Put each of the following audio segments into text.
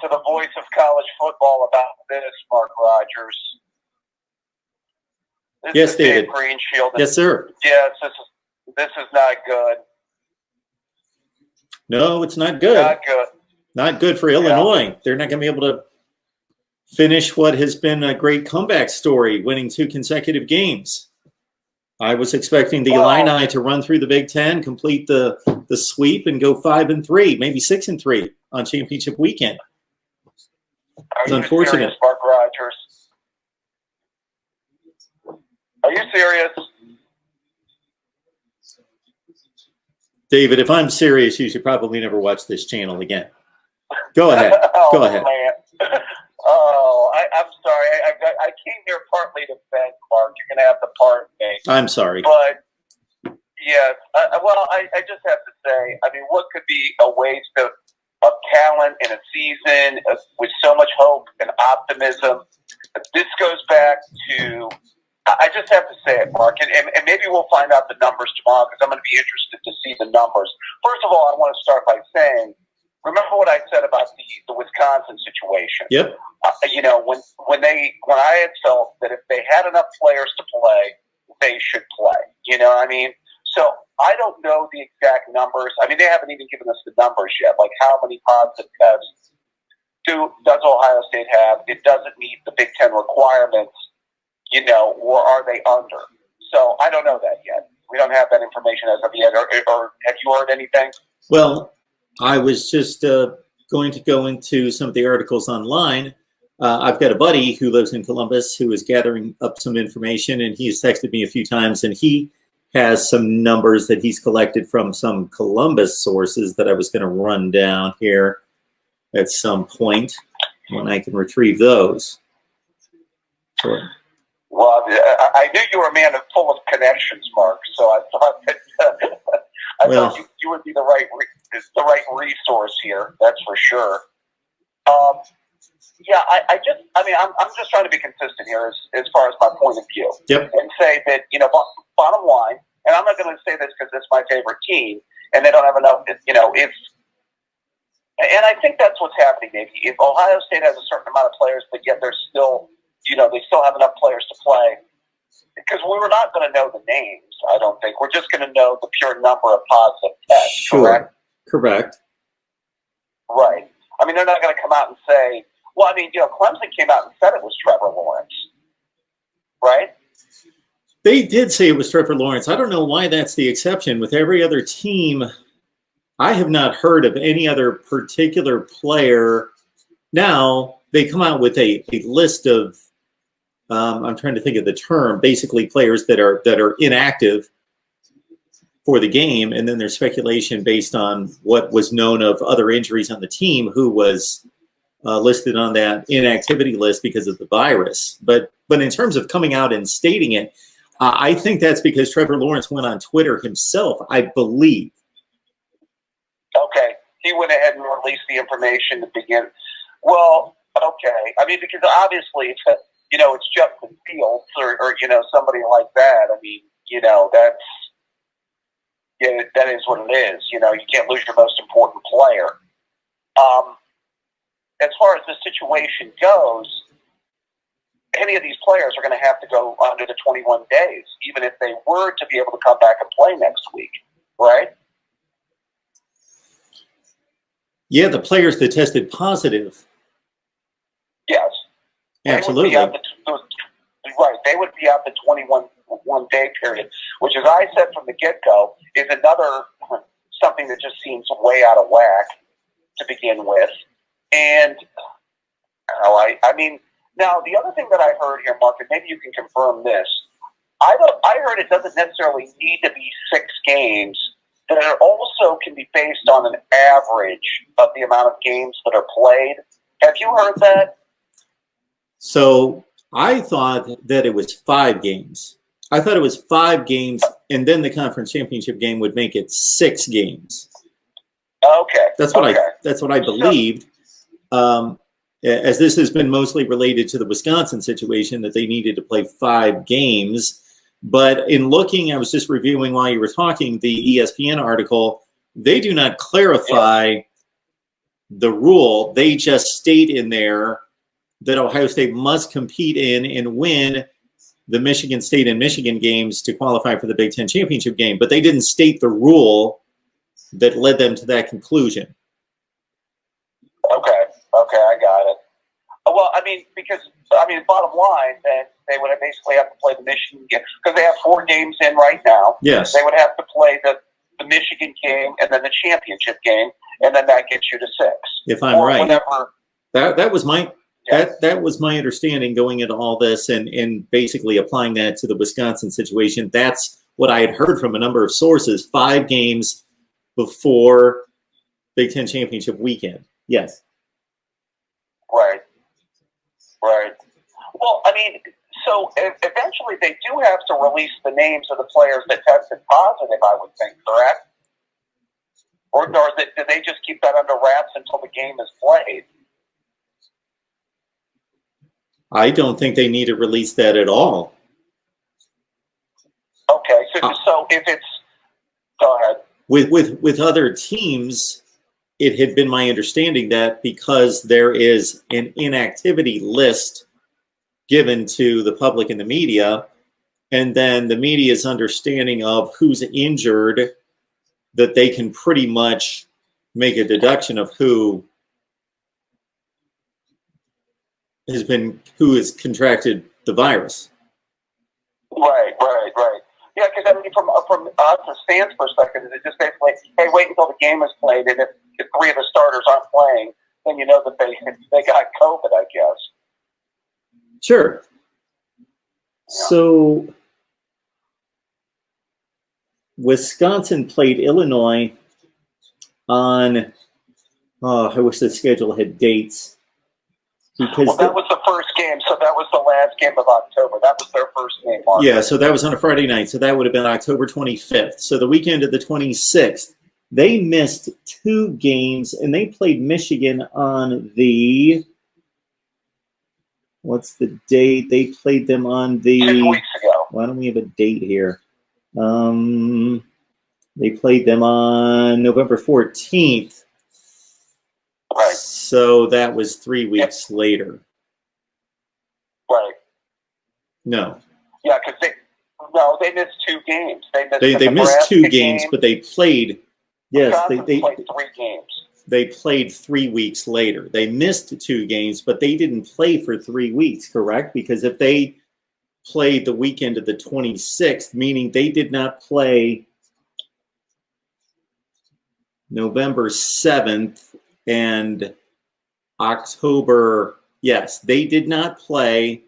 to the voice of college football about this, Mark Rogers. Yes, David. Greenshield. Yes, sir. Yes, this is not good. No, it's not good. Not good. Not good for Illinois. They're not going to be able to finish what has been a great comeback story, winning 2 consecutive games. I was expecting the Illini to run through the Big Ten, complete the sweep, and go 5-3, maybe 6-3 on championship weekend. It's unfortunate. Serious, Mark Rogers? Are you serious? David, if I'm serious, you should probably never watch this channel again. Go ahead. Go ahead. Man. Oh, I'm sorry. I came here partly to vent, Mark. You're going to have to pardon me. I'm sorry. But, yes. I just have to say, I mean, what could be a waste of talent in a season with so much hope and optimism? This goes back to, I just have to say it, Mark, and maybe we'll find out the numbers tomorrow because I'm going to be interested to see the numbers. First of all, I want to start by saying, remember what I said about the Wisconsin situation? Yep. When I had felt that if they had enough players to play, they should play. You know what I mean? So I don't know the exact numbers. I mean, they haven't even given us the numbers yet. Like how many positive tests does Ohio State have? It doesn't meet the Big Ten requirements, or are they under? So I don't know that yet. We don't have that information as of yet. Or have you heard anything? Well, I was just going to go into some of the articles online. I've got a buddy who lives in Columbus who is gathering up some information, and he's texted me a few times, and he has some numbers that he's collected from some Columbus sources that I was going to run down here at some point when I can retrieve those. Sure. Well, I knew you were a man full of connections, Mark, so I thought that thought you would be the right resource here. That's for sure. I'm just trying to be consistent here as far as my point of view. Yep. And say that, bottom line, and I'm not going to say this because it's my favorite team, and they don't have enough, and I think that's what's happening, maybe. If Ohio State has a certain amount of players, but yet they're still, they still have enough players to play, because we're not going to know the names, I don't think. We're just going to know the pure number of positive tests, sure. Correct? Right. I mean, they're not going to come out and say, well, I mean, Clemson came out and said it was Trevor Lawrence, right? They did say it was Trevor Lawrence. I don't know why that's the exception. With every other team, I have not heard of any other particular player. Now, they come out with a list of, I'm trying to think of the term, basically players that are inactive for the game, and then there's speculation based on what was known of other injuries on the team who was listed on that inactivity list because of the virus. But in terms of coming out and stating it, I think that's because Trevor Lawrence went on Twitter himself, I believe. Okay. He went ahead and released the information to begin. Well, okay. I mean, because obviously it's Justin Fields or somebody like that. I mean, that is what it is. You can't lose your most important player. As far as the situation goes, any of these players are going to have to go under the 21 days, even if they were to be able to come back and play next week, right? Yeah, the players that tested positive. Yes. Absolutely. They would be out the 21-day period, which, as I said from the get-go, is another something that just seems way out of whack to begin with. And now the other thing that I heard here, Mark, and maybe you can confirm this, I heard it doesn't necessarily need to be 6 games, that it also can be based on an average of the amount of games that are played. Have you heard that? So I thought that it was 5 games. I thought it was 5 games, and then the conference championship game would make it 6 games. Okay. That's what I believed. As this has been mostly related to the Wisconsin situation, that they needed to play 5 games. But in looking, I was just reviewing while you were talking, the ESPN article, they do not clarify the rule. They just state in there that Ohio State must compete in and win the Michigan State and Michigan games to qualify for the Big Ten championship game. But they didn't state the rule that led them to that conclusion. Okay, I got it. Well, I mean, because, bottom line, then they would basically have to play the Michigan game, because they have 4 games in right now. Yes. They would have to play the Michigan game and then the championship game, and then that gets you to 6. If I'm or right. Whatever. That was my that was my understanding going into all this, and basically applying that to the Wisconsin situation. That's what I had heard from a number of sources, 5 games before Big Ten championship weekend. Yes. Right. Well, I mean, so eventually they do have to release the names of the players that tested positive, I would think, correct? Or do they just keep that under wraps until the game is played? I don't think they need to release that at all. Okay, so if it's... Go ahead. With other teams, it had been my understanding that because there is an inactivity list given to the public and the media, and then the media's understanding of who's injured, that they can pretty much make a deduction of who has contracted the virus. Right. Yeah, because I mean, from us as fans' perspective, it's just basically, hey, wait until the game is played, and if 3 of the starters aren't playing, then you know that they got COVID, I guess. Sure. Yeah. So Wisconsin played Illinois on, I wish the schedule had dates. Because that was the first game, so that was the last game of October. That was their first game, Mark. Yeah, so that was on a Friday night, so that would have been October 25th. So the weekend of the 26th, they missed 2 games, and they played Michigan on the... What's the date? They played them on the... 2 weeks ago. Why don't we have a date here? They played them on November 14th. Right. So that was 3 weeks later. Right. No. Yeah, because they missed 2 games. They missed 2 games, but they played. Yes, they played 3 games. They played 3 weeks later. They missed 2 games, but they didn't play for 3 weeks, correct? Because if they played the weekend of the 26th, meaning they did not play November 7th and October, yes, they did not play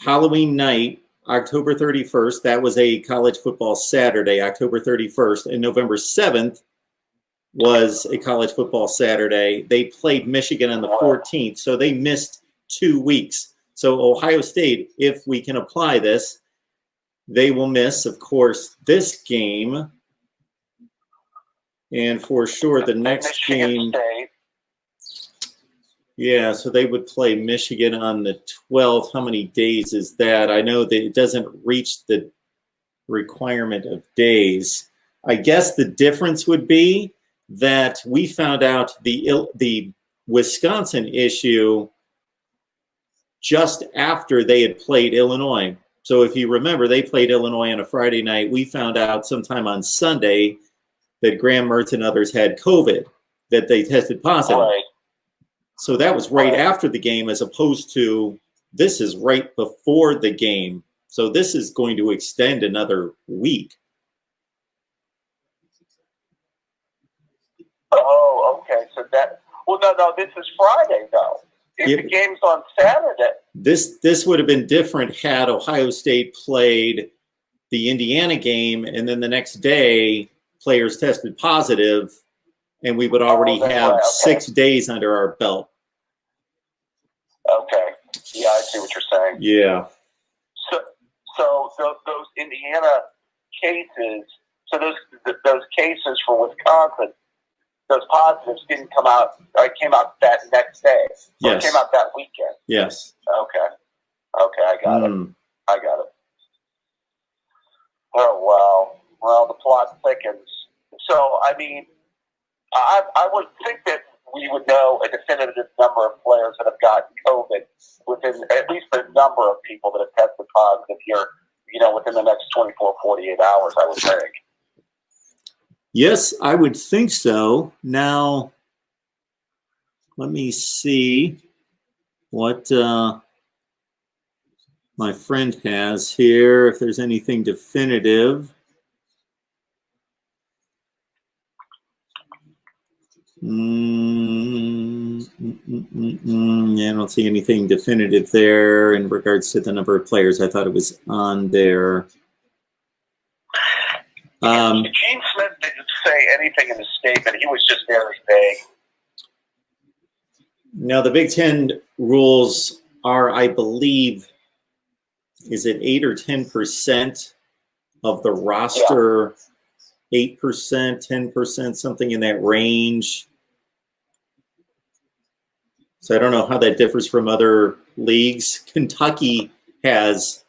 Halloween night, October 31st. That was a college football Saturday, October 31st, and November 7th was a college football Saturday. They played Michigan on the 14th, so they missed 2 weeks. So Ohio State, if we can apply this, they will miss, of course, this game. And for sure, the next game. Yeah, so they would play Michigan on the 12th. How many days is that? I know that it doesn't reach the requirement of days. I guess the difference would be that we found out the Wisconsin issue just after they had played Illinois. So if you remember, they played Illinois on a Friday night. We found out sometime on Sunday that Graham Mertz and others had COVID, that they tested positive. Right. So that was right after the game, as opposed to this is right before the game. So this is going to extend another week. Oh, okay. So no, this is Friday, though. If the game's on Saturday. This would have been different had Ohio State played the Indiana game, and then the next day players tested positive, and we would already have 6 days under our belt. Okay. Yeah, I see what you're saying. Yeah. So those Indiana cases, so those cases for Wisconsin, those positives didn't come out. Came out that next day. Yes. It came out that weekend. Yes. Okay, I got it. Oh wow. Well, the plot thickens. So I mean, I would think that we would know a definitive number of players that have gotten COVID within at least the number of people that have tested positive here, within the next 24, 48 hours, I would think. Yes, I would think so. Now, let me see what my friend has here, if there's anything definitive. Yeah, I don't see anything definitive there in regards to the number of players. I thought it was on there. Gene Smith didn't say anything in the statement. He was just very vague. Now, the Big Ten rules are, I believe, is it 8 or 10% of the roster? Yeah. 8%, 10%, something in that range. So I don't know how that differs from other leagues. Kentucky has,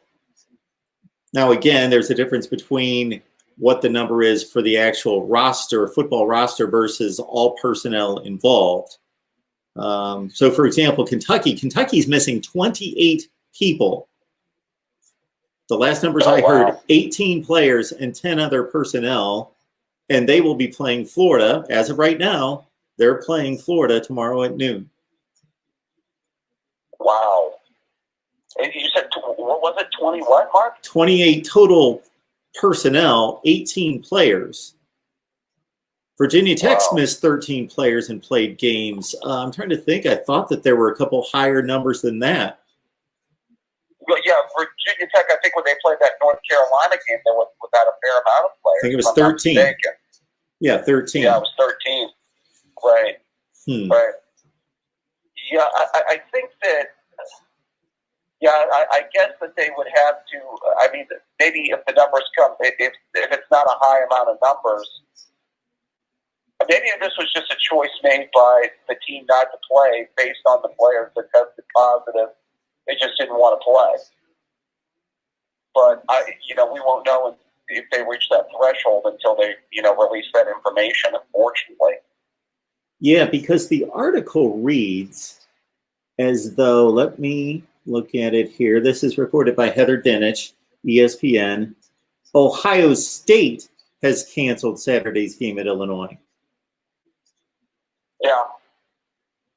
now again, there's a difference between what the number is for the actual roster, football roster, versus all personnel involved. So for example, Kentucky's missing 28 people. The last numbers I heard, 18 players and 10 other personnel, and they will be playing Florida. As of right now, they're playing Florida tomorrow at noon. Wow. And you said, what was it, 20 what, Mark? 28 total personnel, 18 players. Virginia Tech's missed 13 players and played games. I'm trying to think. I thought that there were a couple higher numbers than that. Well, yeah, Virginia Tech, I think when they played that North Carolina game, they were without a fair amount of players. I think it was 13. Yeah, 13. Yeah, it was 13. Right. Right. Yeah, I think that, I guess that they would have to, maybe if the numbers come, if it's not a high amount of numbers, maybe this was just a choice made by the team not to play based on the players that tested positive. They just didn't want to play. But, we won't know if they reach that threshold until they, release that information, unfortunately. Yeah, because the article reads as though, let me look at it here. This is reported by Heather Dinich, ESPN. Ohio State has canceled Saturday's game at Illinois. Yeah.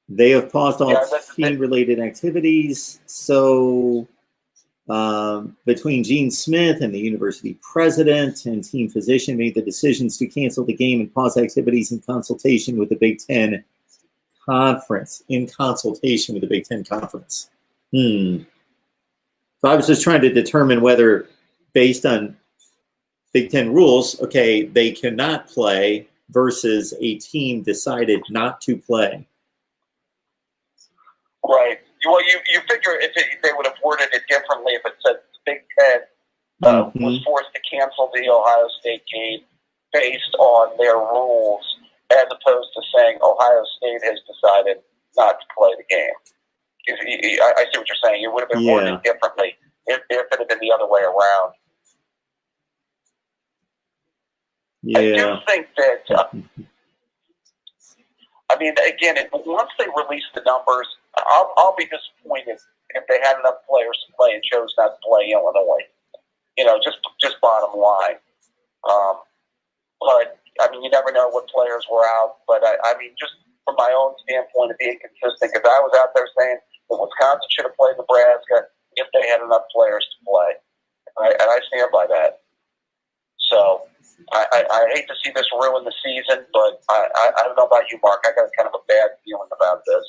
They have paused all team-related activities. So between Gene Smith and the university president and team physician made the decisions to cancel the game and pause activities in consultation with the Big Ten Conference. So I was just trying to determine whether, based on Big Ten rules, okay, they cannot play versus a team decided not to play. Right. Well, you figure they would have worded it differently if it said the Big Ten was forced to cancel the Ohio State game based on their rules, as opposed to saying Ohio State has decided not to play the game. I see what you're saying. It would have been worded differently if it had been the other way around. Yeah. I do think that, again, once they release the numbers, I'll be disappointed if they had enough players to play and chose not to play Illinois. Just bottom line. But, you never know what players were out. But, just from my own standpoint of being consistent, because I was out there saying that Wisconsin should have played Nebraska if they had enough players to play. And I stand by that. So I hate to see this ruin the season, but I don't know about you, Mark. I got kind of a bad feeling about this.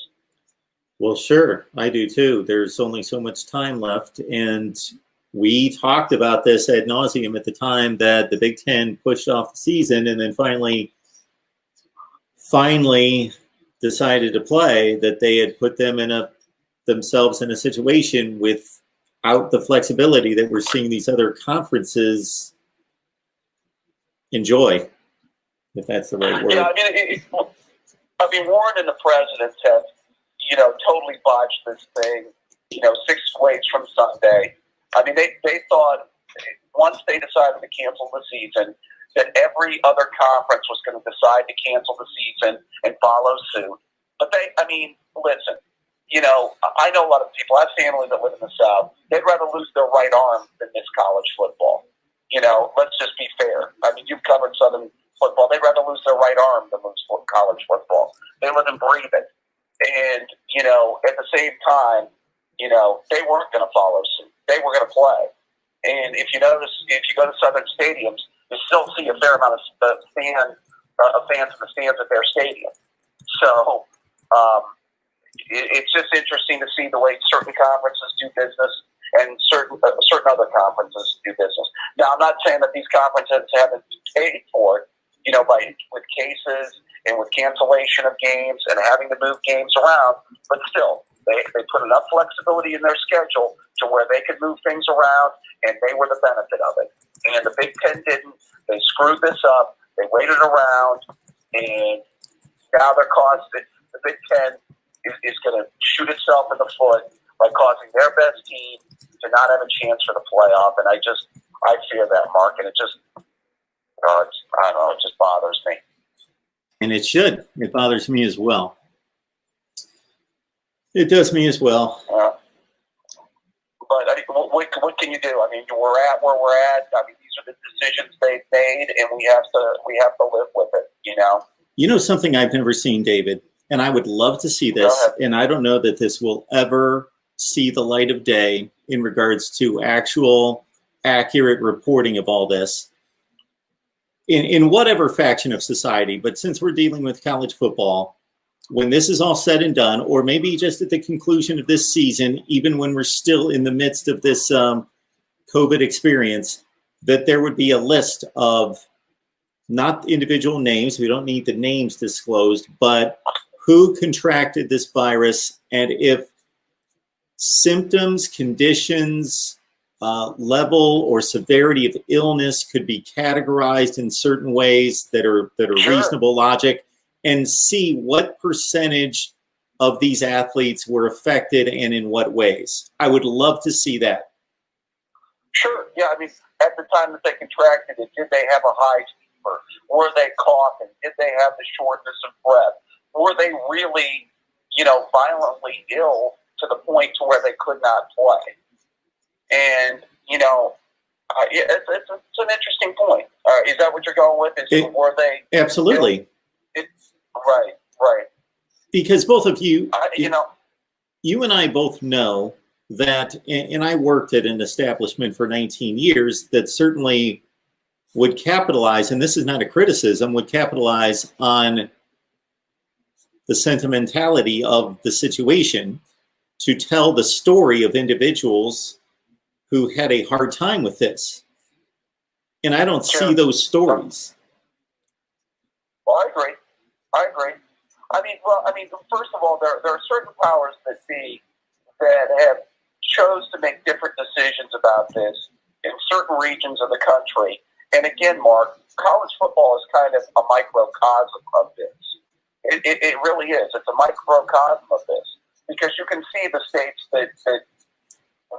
Well, sure. I do too. There's only so much time left. And we talked about this ad nauseum at the time that the Big Ten pushed off the season and then finally decided to play, that they had put themselves in a situation without the flexibility that we're seeing these other conferences enjoy, if that's the right word. Yeah, Warren and the president have, totally botched this thing, 6 weeks from Sunday. They thought once they decided to cancel the season, that every other conference was going to decide to cancel the season and follow suit. But listen, I know a lot of people. I have family that live in the South. They'd rather lose their right arm than miss college football. Let's just be fair. I mean, you've covered Southern football. They'd rather lose their right arm than lose college football. They live and breathe it. And, at the same time, they weren't going to follow suit. They were going to play. And if you notice, if you go to Southern stadiums, you still see a fair amount of fans in the stands at their stadium. So it's just interesting to see the way certain conferences do business and certain other conferences do business. Now, I'm not saying that these conferences haven't paid for it, with cases and with cancellation of games and having to move games around, but still, they put enough flexibility in their schedule to where they could move things around, and they were the benefit of it. And the Big Ten didn't. They screwed this up. They waited around, and now the Big Ten is going to shoot itself in the foot by causing their best team to not have a chance for the playoff. And I fear that, Mark, and it just, I don't know, it just bothers me. And it should. It bothers me as well. It does me as well. But what can you do? I mean, we're at where we're at. I mean, these are the decisions they've made, and we have to live with it. You know something I've never seen, David, and I would love to see this, and I don't know that this will ever see the light of day in regards to actual accurate reporting of all this in whatever faction of society. But since we're dealing with college football, when this is all said and done, or maybe just at the conclusion of this season, even when we're still in the midst of this COVID experience, that there would be a list of not individual names, we don't need the names disclosed, but who contracted this virus, and if symptoms, conditions, level or severity of illness could be categorized in certain ways that are Sure. reasonable logic, and see what percentage of these athletes were affected and in what ways. I would love to see that. Sure. Yeah. I mean, at the time that they contracted it, did they have a high fever? Were they coughing? Did they have the shortness of breath? Were they really, violently ill to the point to where they could not play? And, it's an interesting point. Is that what you're going with? Were they? Absolutely. Right. Because both of you, you and I both know that, and I worked at an establishment for 19 years that certainly would capitalize, and this is not a criticism, would capitalize on the sentimentality of the situation to tell the story of individuals who had a hard time with this. And I don't see those stories. Well, I agree. First of all, there are certain powers that be that have chose to make different decisions about this in certain regions of the country. And again, Mark, college football is kind of a microcosm of this. It really is. It's a microcosm of this, because you can see the states that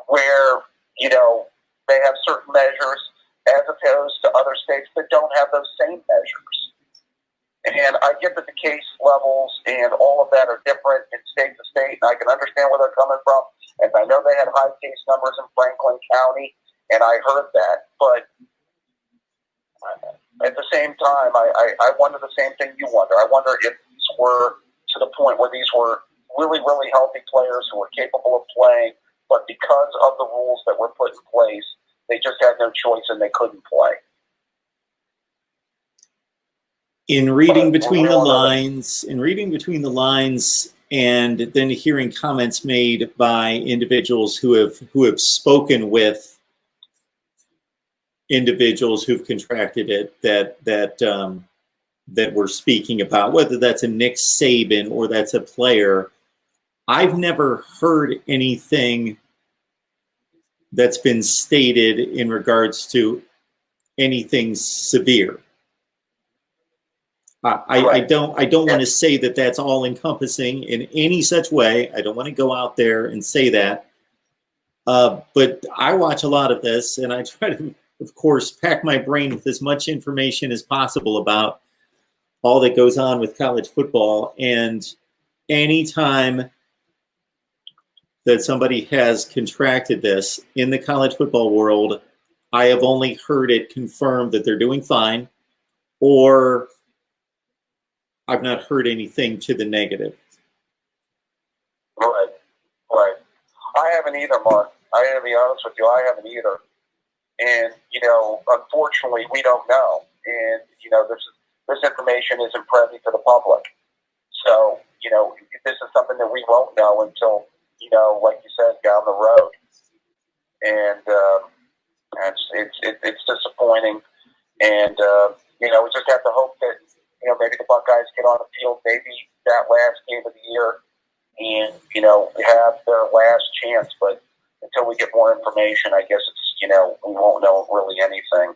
where they have certain measures as opposed to other states that don't have those same measures. And I get that the case levels and all of that are different in state to state, and I can understand where they're coming from. And I know they had high case numbers in Franklin County, and I heard that. But at the same time, I wonder the same thing you wonder. I wonder if these were to the point where these were really, really healthy players who were capable of playing, but because of the rules that were put in place, they just had no choice and they couldn't play. In reading between the lines, and then hearing comments made by individuals who have spoken with individuals who've contracted it, that we're speaking about, whether that's a Nick Saban or that's a player, I've never heard anything that's been stated in regards to anything severe. I don't want to say that that's all encompassing in any such way. I don't want to go out there and say that. But I watch a lot of this, and I try to, of course, pack my brain with as much information as possible about all that goes on with college football. And any time that somebody has contracted this in the college football world, I have only heard it confirmed that they're doing fine, or I've not heard anything to the negative. Right, right. I haven't either, Mark. I gotta be honest with you, I haven't either. And, unfortunately, we don't know. And, this information isn't privy to the public. So, this is something that we won't know until, like you said, down the road. And it's disappointing. And, we just have to hope that, maybe the Buckeyes get on the field, maybe that last game of the year, and, have their last chance. But until we get more information, I guess it's, we won't know really anything.